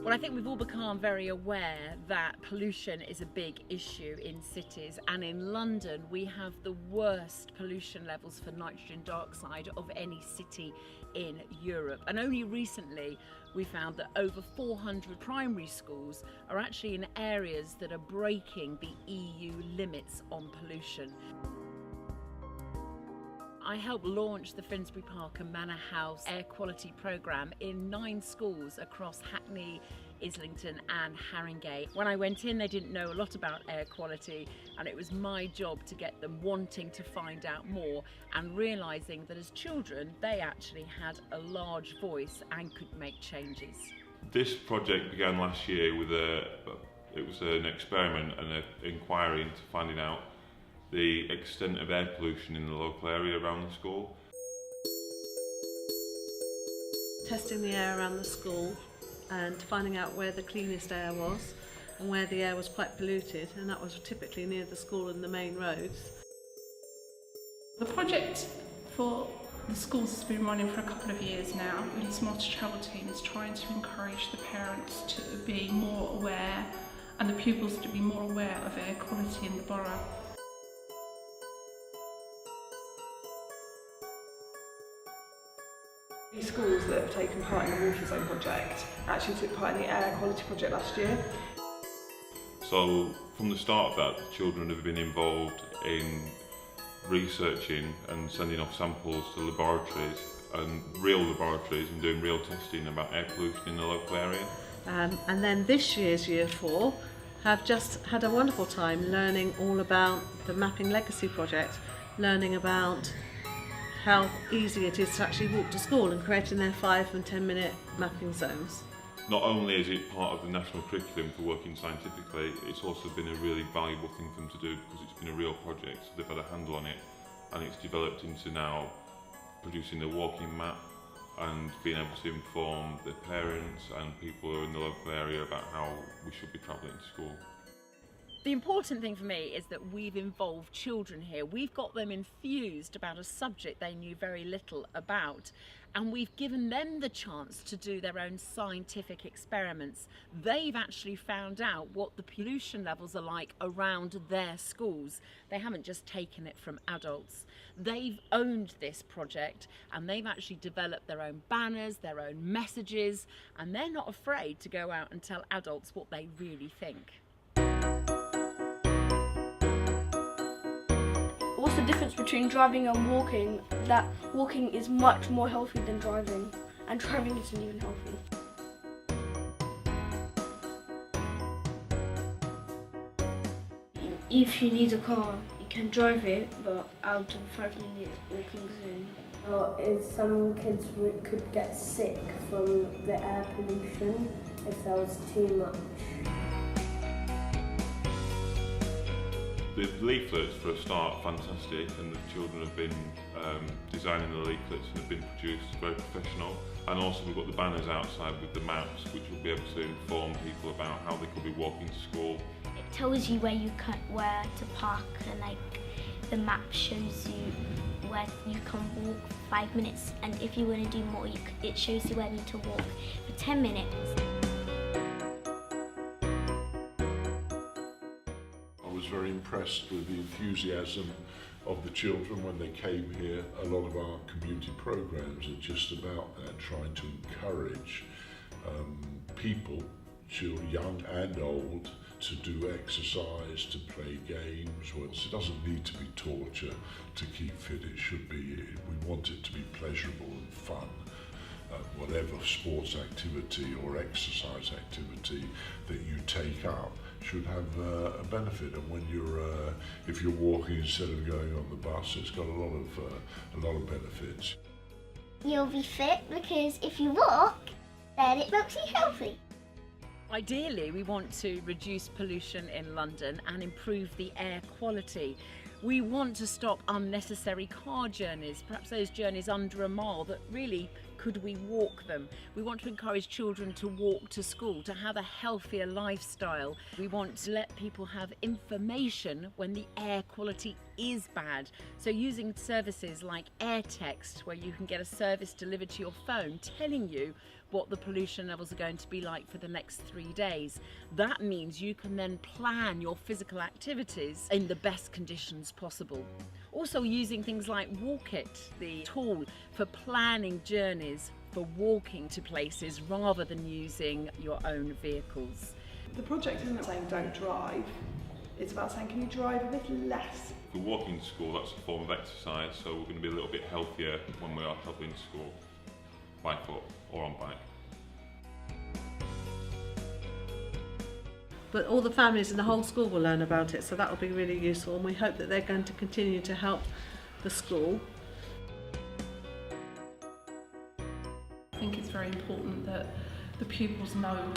Well, I think we've all become very aware that pollution is a big issue in cities, and in London we have the worst pollution levels for nitrogen dioxide of any city in Europe. And only recently we found that over 400 primary schools are actually in areas that are breaking the EU limits on pollution. I helped launch the Finsbury Park and Manor House air quality programme in 9 schools across Hackney, Islington and Haringey. When I went in, they didn't know a lot about air quality, and it was my job to get them wanting to find out more and realising that as children they actually had a large voice and could make changes. This project began last year with it was an experiment and an inquiry into finding out the extent of air pollution in the local area around the school. Testing the air around the school and finding out where the cleanest air was and where the air was quite polluted, and that was typically near the school and the main roads. The project for the schools has been running for a couple of years now, with its multi-travel team is trying to encourage the parents to be more aware and the pupils to be more aware of air quality in the borough. The schools that have taken part in the Water Zone project actually took part in the air quality project last year. So from the start of that, the children have been involved in researching and sending off samples to laboratories, and real laboratories, and doing real testing about air pollution in the local area. And then this year's Year 4 have just had a wonderful time learning all about the Mapping Legacy project, learning about how easy it is to actually walk to school and creating their 5 and 10 minute mapping zones. Not only is it part of the national curriculum for working scientifically, it's also been a really valuable thing for them to do because it's been a real project, so they've had a handle on it, and it's developed into now producing a walking map and being able to inform the parents and people who are in the local area about how we should be travelling to school. The important thing for me is that we've involved children here. We've got them enthused about a subject they knew very little about, and we've given them the chance to do their own scientific experiments. They've actually found out what the pollution levels are like around their schools. They haven't just taken it from adults. They've owned this project and they've actually developed their own banners, their own messages, and they're not afraid to go out and tell adults what they really think. What's the difference between driving and walking? That walking is much more healthy than driving, and driving isn't even healthy. If you need a car, you can drive it, but out of 5-minute walking zone. Or is some kids could get sick from the air pollution if there was too much. The leaflets, for a start, are fantastic, and the children have been designing the leaflets and have been produced very professional. And also we've got the banners outside with the maps, which will be able to inform people about how they could be walking to school. It tells you where to park, and like the map shows you where you can walk 5 minutes, and if you want to do more, it shows you where you need to walk for 10 minutes. I was very impressed with the enthusiasm of the children when they came here. A lot of our community programs are just about that, trying to encourage people, children, young and old, to do exercise, to play games. It doesn't need to be torture to keep fit. It should be, we want it to be pleasurable and fun. Whatever sports activity or exercise activity that you take up should have a benefit. And when if you're walking instead of going on the bus, it's got a lot of benefits. You'll be fit because if you walk, then it makes you healthy. Ideally, we want to reduce pollution in London and improve the air quality. We want to stop unnecessary car journeys, perhaps those journeys under a mile that really Could we walk them? We want to encourage children to walk to school, to have a healthier lifestyle. We want to let people have information when the air quality is bad. So using services like Air Text, where you can get a service delivered to your phone telling you what the pollution levels are going to be like for the next 3 days. That means you can then plan your physical activities in the best conditions possible. Also using things like Walk It, the tool for planning journeys for walking to places rather than using your own vehicles. The project isn't saying don't drive, it's about saying can you drive a bit less? If we're walking to school, that's a form of exercise, so we're going to be a little bit healthier when we are travelling to school, by foot or on bike. But all the families in the whole school will learn about it, so that will be really useful, and we hope that they're going to continue to help the school. I think it's very important that the pupils know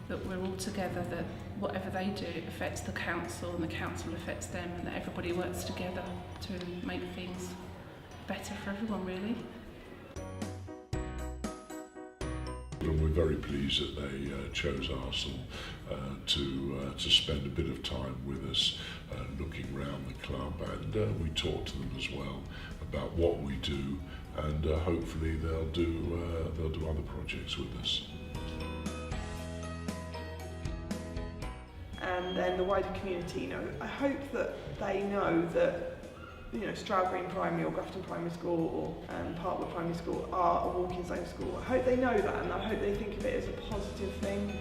that we're all together, that whatever they do affects the council and the council affects them, and that everybody works together to make things better for everyone, really. And we're very pleased that they chose Arsenal to spend a bit of time with us looking around the club, and we talked to them as well about what we do, and hopefully they'll do other projects with us. And then the wider community, I hope that they know that Stroud Green Primary or Grafton Primary School or Parkwood Primary School are a walking zone school. I hope they know that, and I hope they think of it as a positive thing.